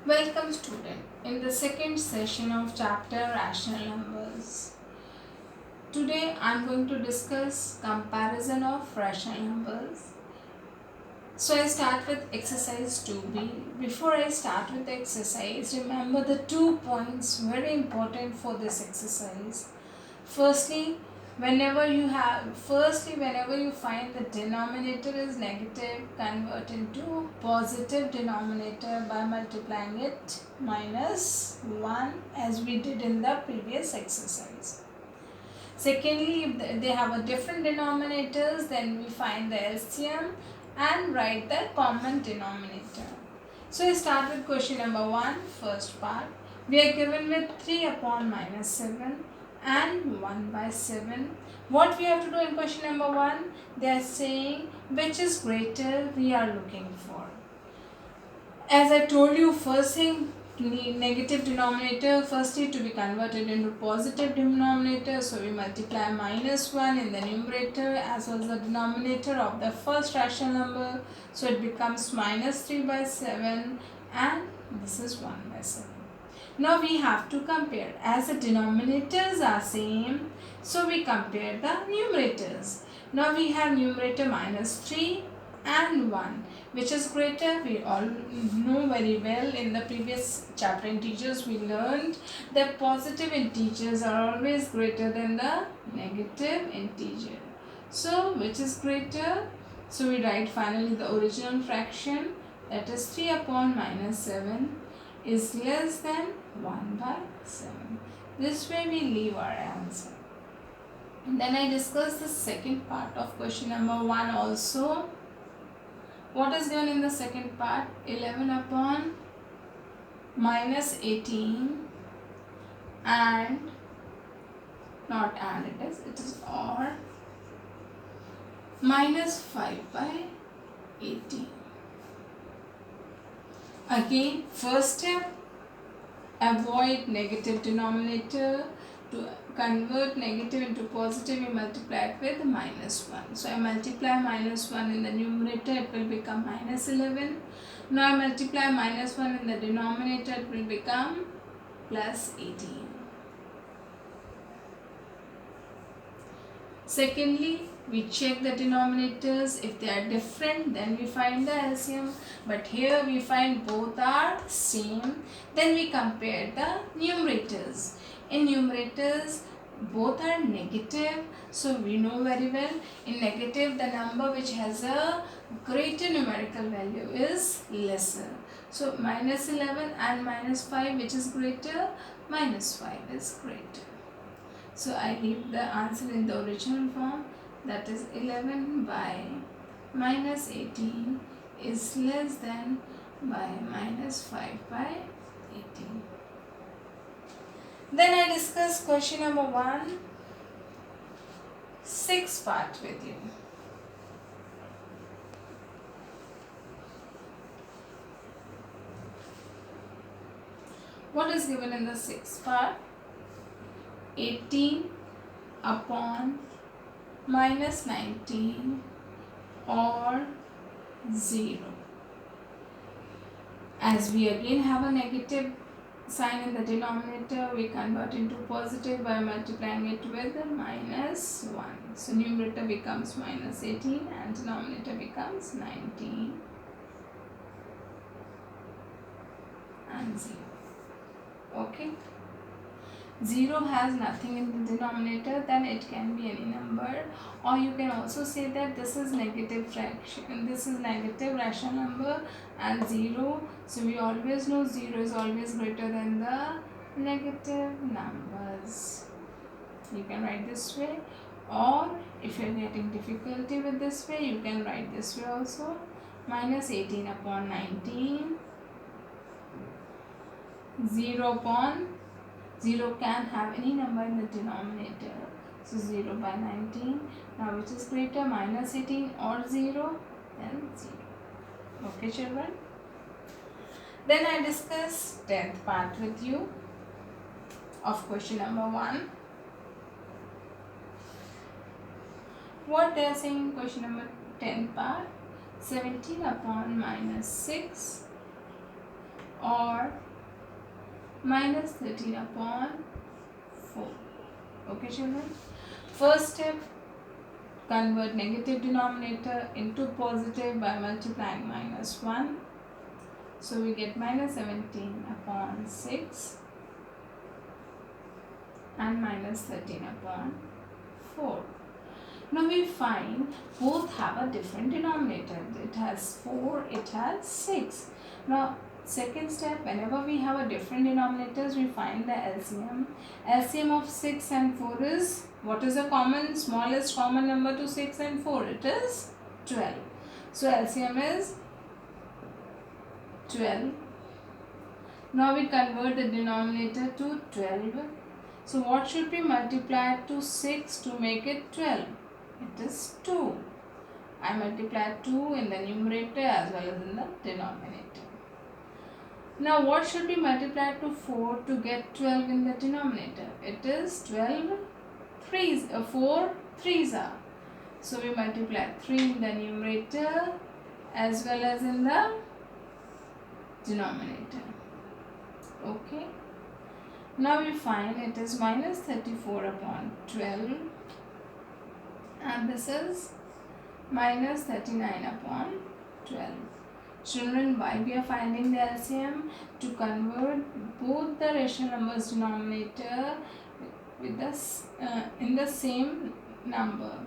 Welcome student in the second session of chapter rational numbers. Today I am going to discuss comparison of rational numbers. So I start with exercise 2b. Before I start with the exercise, remember the 2 points very important for this exercise. Firstly, whenever you find the denominator is negative, convert into positive denominator by multiplying it minus 1 as we did in the previous exercise. Secondly, if they have a different denominators, then we find the LCM and write the common denominator. So we start with question number 1, first part. We are given with 3 upon minus 7 and 1 by 7. What we have to do in question number 1? They are saying which is greater we are looking for. As I told you, first thing, negative denominator firstly to be converted into positive denominator, so we multiply minus 1 in the numerator as well as the denominator of the first rational number, so it becomes minus 3 by 7 and this is 1 by 7. Now we have to compare, as the denominators are same, so we compare the numerators. Now we have numerator minus 3 and 1, which is greater. We all know very well, in the previous chapter integers we learned that positive integers are always greater than the negative integer. So which is greater? So we write finally the original fraction, that is 3 upon minus 7 is less than 1 by 7. This way we leave our answer. Then I discuss the second part of question number 1 also. What is given in the second part? 11 upon minus 18 and, not and, it is or, minus 5 by 18. Again, first step, avoid negative denominator. To convert negative into positive, we multiply it with minus 1. So I multiply minus 1 in the numerator, it will become minus 11. Now I multiply minus 1 in the denominator, it will become plus 18. Secondly, we check the denominators. If they are different, then we find the LCM. But here we find both are same. Then we compare the numerators. In numerators, both are negative. So we know very well, in negative, the number which has a greater numerical value is lesser. So minus 11 and minus 5, which is greater? Minus 5 is greater. So I leave the answer in the original form, that is 11 by minus 18 is less than by minus 5 by 18. Then I discuss question number 1, 6 part with you. What is given in the 6th part? 18 upon minus 19 or 0. As we again have a negative sign in the denominator, we convert into positive by multiplying it with minus 1. So numerator becomes minus 18 and denominator becomes 19 and 0. Okay. 0 has nothing in the denominator, then it can be any number, or you can also say that this is negative fraction, this is negative rational number and 0, so we always know 0 is always greater than the negative numbers. You can write this way, or if you are getting difficulty with this way, you can write this way also, minus 18 upon 19, 0 upon 0 can have any number in the denominator. So 0 by 19. Now which is greater, minus 18 or 0? Then 0. Okay children. Then I discuss 10th part with you of question number 1. What they are saying in question number 10th part? 17 upon minus 6 or minus 13 upon 4. Okay children, first step, convert negative denominator into positive by multiplying minus 1. So we get minus 17 upon 6 and minus 13 upon 4. Now we find both have a different denominator. It has 4, it has 6. Now second step, whenever we have a different denominators, we find the LCM. LCM of 6 and 4 is, what is the common, smallest common number to 6 and 4? It is 12. So LCM is 12. Now we convert the denominator to 12. So what should be multiplied to 6 to make it 12? It is 2. I multiplied 2 in the numerator as well as in the denominator. Now what should be multiplied to 4 to get 12 in the denominator? It is 12 threes, 4 threes are. So we multiply 3 in the numerator as well as in the denominator. Okay. Now we find it is minus 34 upon 12 and this is minus 39 upon 12. Children, why we are finding the LCM? To convert both the rational numbers denominator with in the same number,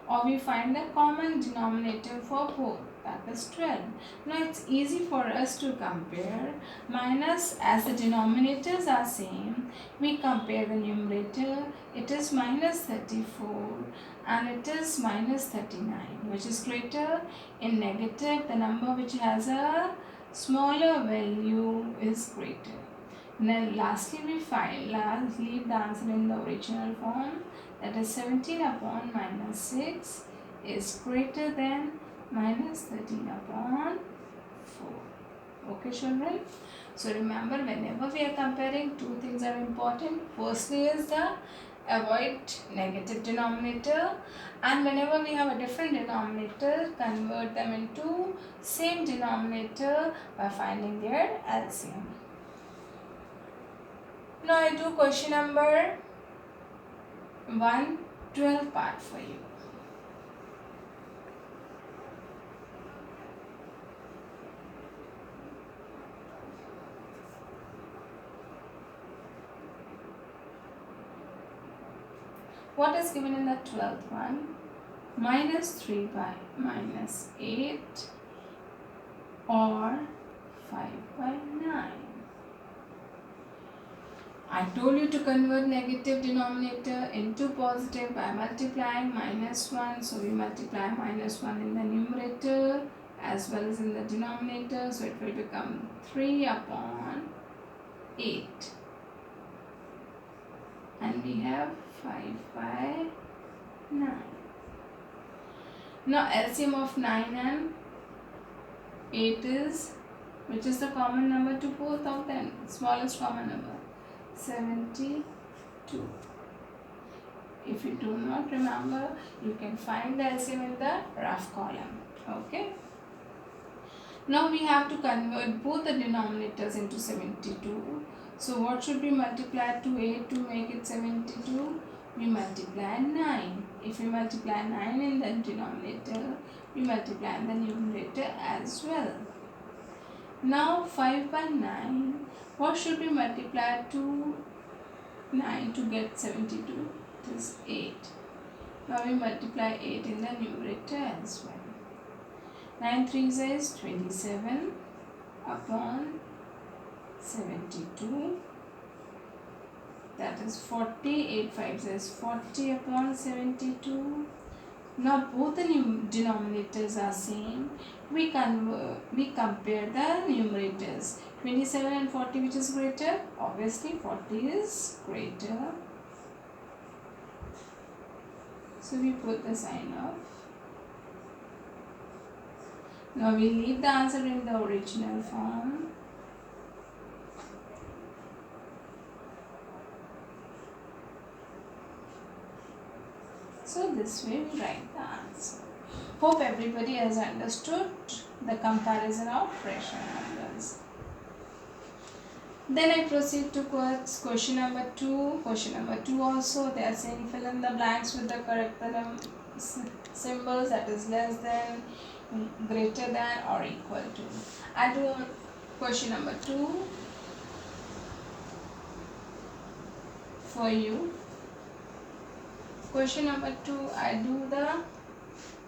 or we find the common denominator for both, that is 12. Now it's easy for us to compare. Minus, as the denominators are same, we compare the numerator. It is minus 34 and it is minus 39. Which is greater? In negative, the number which has a smaller value is greater. Then lastly we find, leave the answer in the original form, that is 17 upon minus 6 is greater than minus 13 upon 4. Okay children, so remember, whenever we are comparing, two things are important. Firstly is the avoid negative denominator, and whenever we have a different denominator, convert them into same denominator by finding their LCM. Now I do question number 112 part for you. What is given in the 12th one? Minus 3 by minus 8 or 5 by 9. I told you to convert negative denominator into positive by multiplying minus 1. So we multiply minus 1 in the numerator as well as in the denominator. So it will become 3 upon 8. And we have 5 by 9. Now LCM of 9 and 8 is, which is the common number to both of them? Smallest common number, 72. If you do not remember, you can find the LCM in the rough column. Okay. Now we have to convert both the denominators into 72. So what should be multiplied to 8 to make it 72? We multiply 9. If we multiply 9 in the denominator, we multiply in the numerator as well. Now 5 by 9, what should be multiplied to 9 to get 72? It is 8. Now we multiply 8 in the numerator as well. 9 3s is 27 upon 72. That is 40. 8 5s is 40 upon 72. Now both the denominators are same. We compare the numerators. 27 and 40, which is greater? Obviously 40 is greater. So we put the sign of. Now we leave the answer in the original form. So this way we write the answer. Hope everybody has understood the comparison of rational numbers. Then I proceed to question number 2. Question number 2 also they are saying fill in the blanks with the correct symbols, that is less than, greater than or equal to. I do question number 2 for you. Question number 2 I do the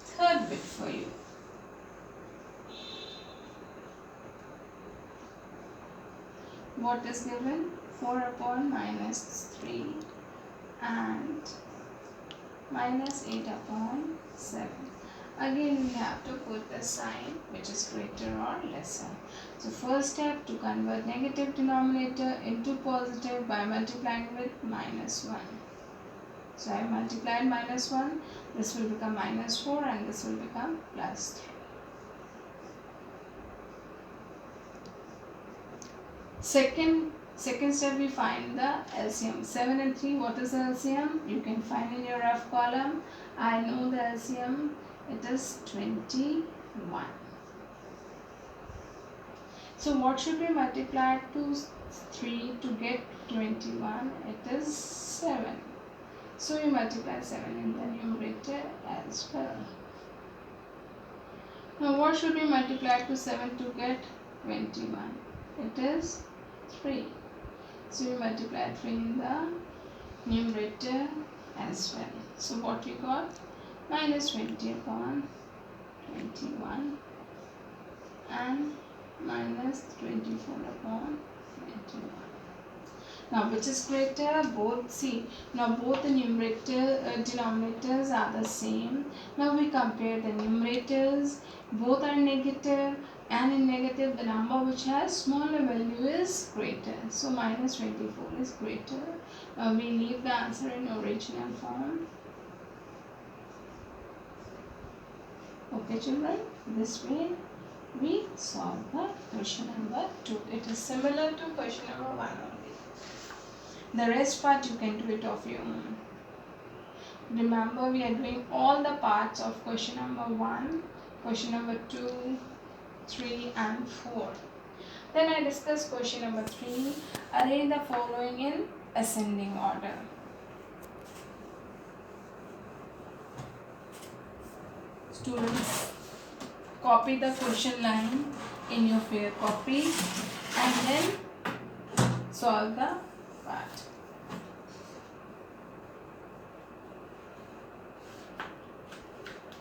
third bit for you. What is given? 4 upon minus 3 and minus 8 upon 7. Again we have to put the sign which is greater or lesser. So first step, to convert negative denominator into positive by multiplying with minus 1. So I multiplied minus 1, this will become minus 4 and this will become plus 3. Second step, we find the LCM. 7 and 3, what is the LCM? You can find in your rough column. I know the LCM, it is 21. So what should be multiplied to 3 to get 21? It is 7. So we multiply 7 in the numerator as well. Now what should be multiplied to 7 to get 21? It is 3. So we multiply 3 in the numerator as well. So what we got? Minus 20 upon 21 and minus 24 upon 21. Now which is greater? Both. See, now both the numerator denominators are the same. Now we compare the numerators. Both are negative, and in negative the number which has smaller value is greater. So minus 24 is greater. Now we leave the answer in original form. Okay children, this way we solve the question number 2. It is similar to question number 1 only. The rest part you can do it of your own. Remember, we are doing all the parts of question number 1, question number 2, 3 and 4. Then I discuss question number 3. Arrange the following in ascending order. Students, copy the question line in your fair copy and then solve the part.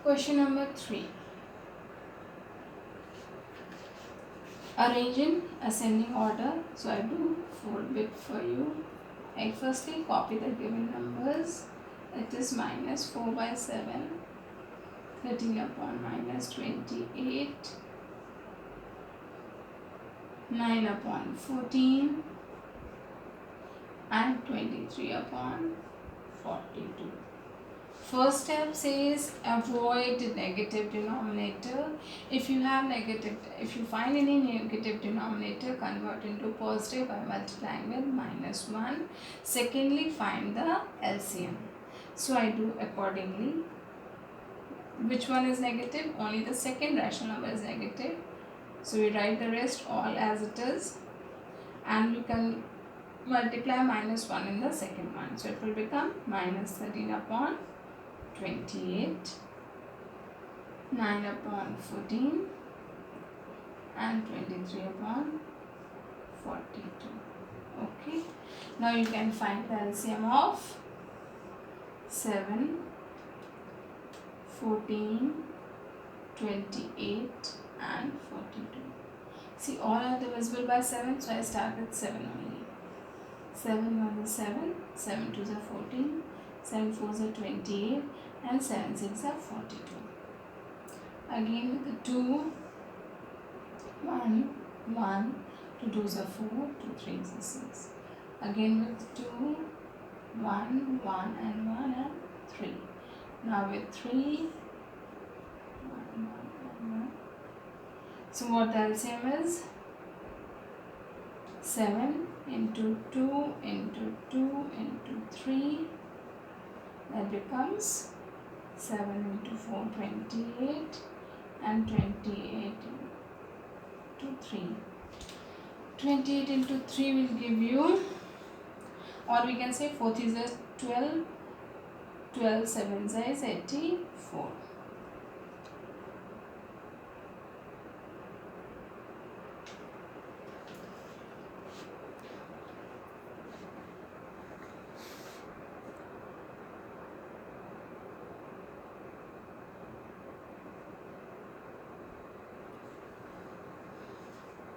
Question number 3. Arrange in ascending order. So I do 4 bit for you. I firstly copy the given numbers. It is minus 4 by 7, 13 upon minus 28, 9 upon 14 and 23 upon 42. First step says avoid negative denominator. If you find any negative denominator, convert into positive by multiplying with minus 1. Secondly, find the LCM. So I do accordingly. Which one is negative? Only the second rational number is negative. So we write the rest all as it is, and we can multiply minus 1 in the second one. So it will become minus 13 upon 28, 9 upon 14 and 23 upon 42. Okay. Now you can find the LCM of 7, 14, 28 and 42. See, all are divisible by 7, so I start with 7 only. 7 1 is 7, 7 2 is 14, 7 4 is 28 and 7 6 is 42. Again with the 2, 1, 1, 2 2 is 4, 2 3 is 6. Again with 2, 1, 1 and 1 and 3. Now with 3, 1, 1 and 1. So what the LCM is? 7 into 2 into 2 into 3. That becomes 7 into 4, 28 and 28 into 3. 28 into 3 will give you, or we can say 4 is a 12, 12 7 is 84.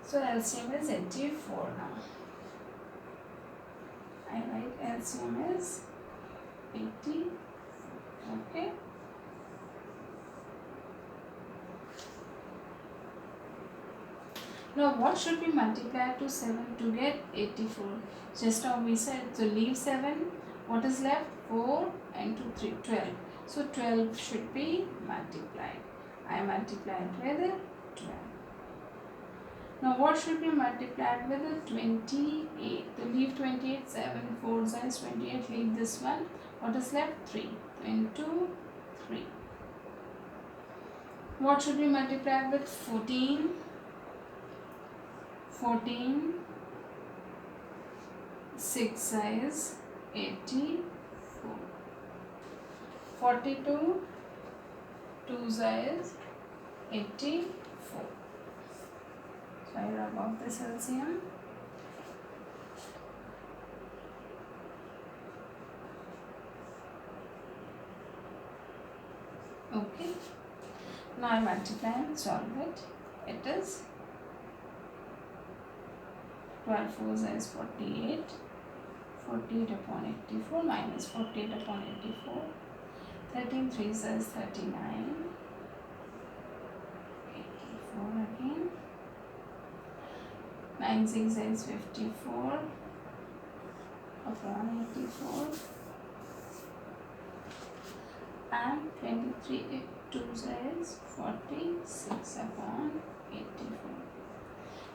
So LCM is 84 now. I write LCM is 80. Okay. Now what should be multiplied to 7 to get 84? Just now we said, so leave 7. What is left? 4 and 2, 3, 12. So 12 should be multiplied. I multiplied with 12. Now what should be multiplied with 28? To leave 28, 7, 4 is 28, leave this one. What is left? 3. Into 3. What should be multiplied with 14? 14, 6 is 84. 42, 2 is 84. So I rub off this LCM. Okay. Now I multiply and solve it. It is 12 4 is 48. 48 upon 84 minus 48 upon 84. 13 3 is 39. 84 again. 9 6 is 54 upon 84. And 23 2 is 46 upon 84.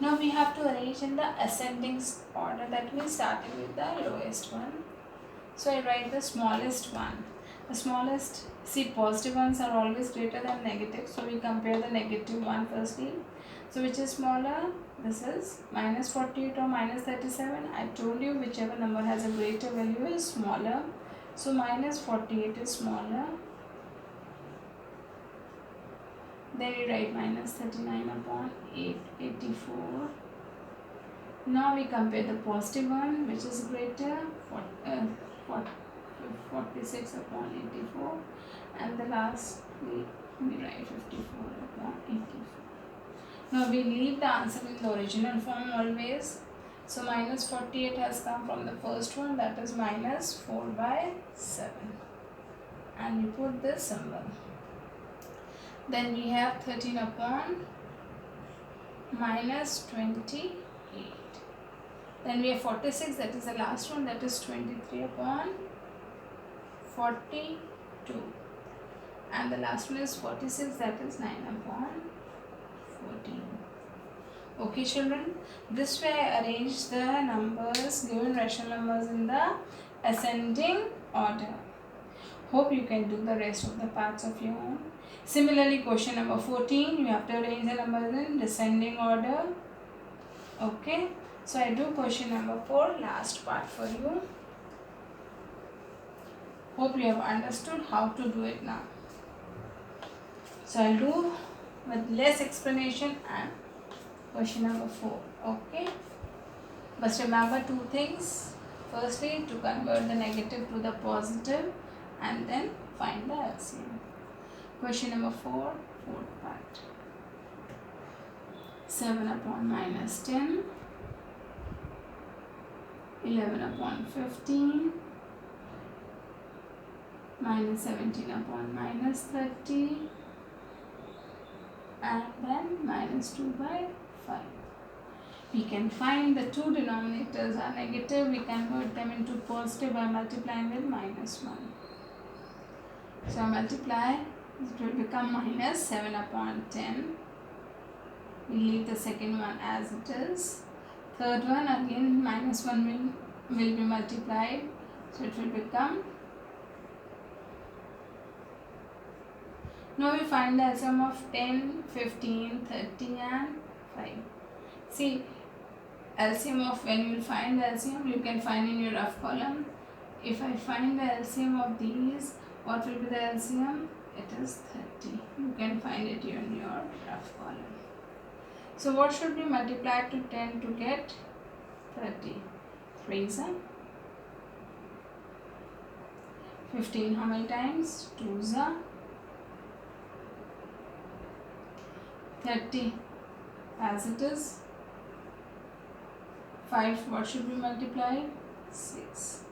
Now we have to arrange in the ascending order, that we started with the lowest one. So I write the smallest one. The smallest, see, positive ones are always greater than negative. So we compare the negative one firstly. So which is smaller? This is minus 48 or minus 37. I told you whichever number has a greater value is smaller. So minus 48 is smaller. Then we write minus 39 upon 84. Now we compare the positive one, which is greater, 46 upon 84. And the last we write 54 upon 84. Now we leave the answer in the original form always. So minus 48 has come from the first one, that is minus 4 by 7. And we put this symbol. Then we have 13 upon minus 28. Then we have 46, that is the last one, that is 23 upon 42. And the last one is 46, that is 9 upon 14. Okay children, this way I arrange the numbers, given rational numbers, in the ascending order. Hope you can do the rest of the parts of your own. Similarly, question number 14, you have to arrange the numbers in descending order. Okay, so I do question number 4, last part for you. Hope you have understood how to do it now. So I'll do with less explanation and question number 4. Okay, but remember two things. Firstly, to convert the negative to the positive, and then find the LCM. Question number 4, fourth part. 7 upon minus 10, 11 upon 15, minus 17 upon minus 30, and then minus 2 by 5. We can find the two denominators are negative. We convert them into positive by multiplying with minus 1. So I multiply, it will become minus 7 upon 10. We leave the second one as it is. Third one again minus 1 will be multiplied. So it will become. Now we find the LCM of 10, 15, 30 and 5. See, LCM of, when you will find the LCM, you can find in your rough column. If I find the LCM of these, what will be the LCM? It is 30. You can find it in your rough column. So what should be multiplied to 10 to get 30? 3 is 15. How many times? 2 is 30 as it is. 5, what should be multiplied? 6.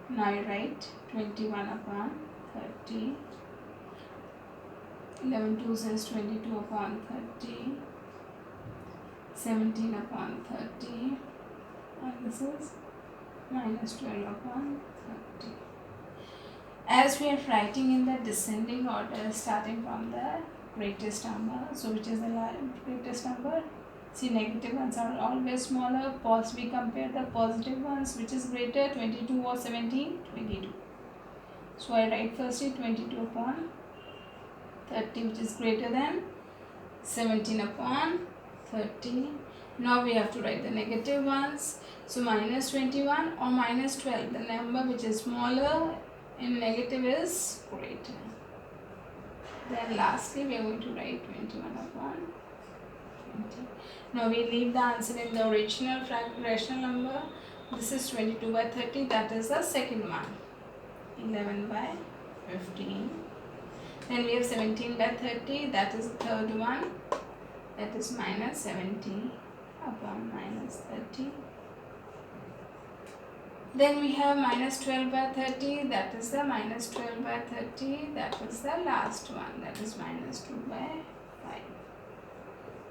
Now you write 21 upon 30. 11 2 says 22 upon 30. 17 upon 30. And this is minus 12 upon 30. As we are writing in the descending order, starting from the greatest number, so which is the greatest number? See, negative ones are always smaller. We compare the positive ones, which is greater, 22 or 17, 22. So I write firstly 22 upon 30, which is greater than 17 upon 30. Now we have to write the negative ones. So minus 21 or minus 12, the number which is smaller in negative is greater. Then lastly we are going to write 21 upon 20. Now we leave the answer in the original rational number. This is 22 by 30, that is the second one. 11 by 15. Then we have 17 by 30, that is the third one. That is minus 70 upon minus 30. Then we have minus 12 by 30, that is the minus 12 by 30, that is the last one, that is minus 2 by 5.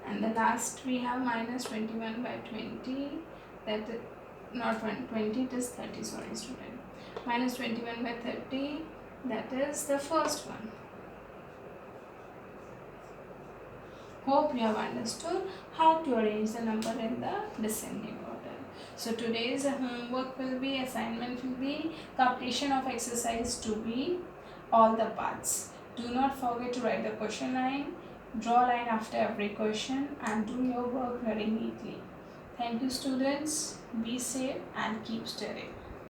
And the last we have minus 21 by 20, that is not 20, it is 30, sorry student. Minus 21 by 30, that is the first one. Hope you have understood how to arrange the number in the descending order. So today's homework will be, assignment will be completion of exercise 2B, all the parts. Do not forget to write the question line, draw a line after every question and do your work very neatly. Thank you students, be safe and keep studying.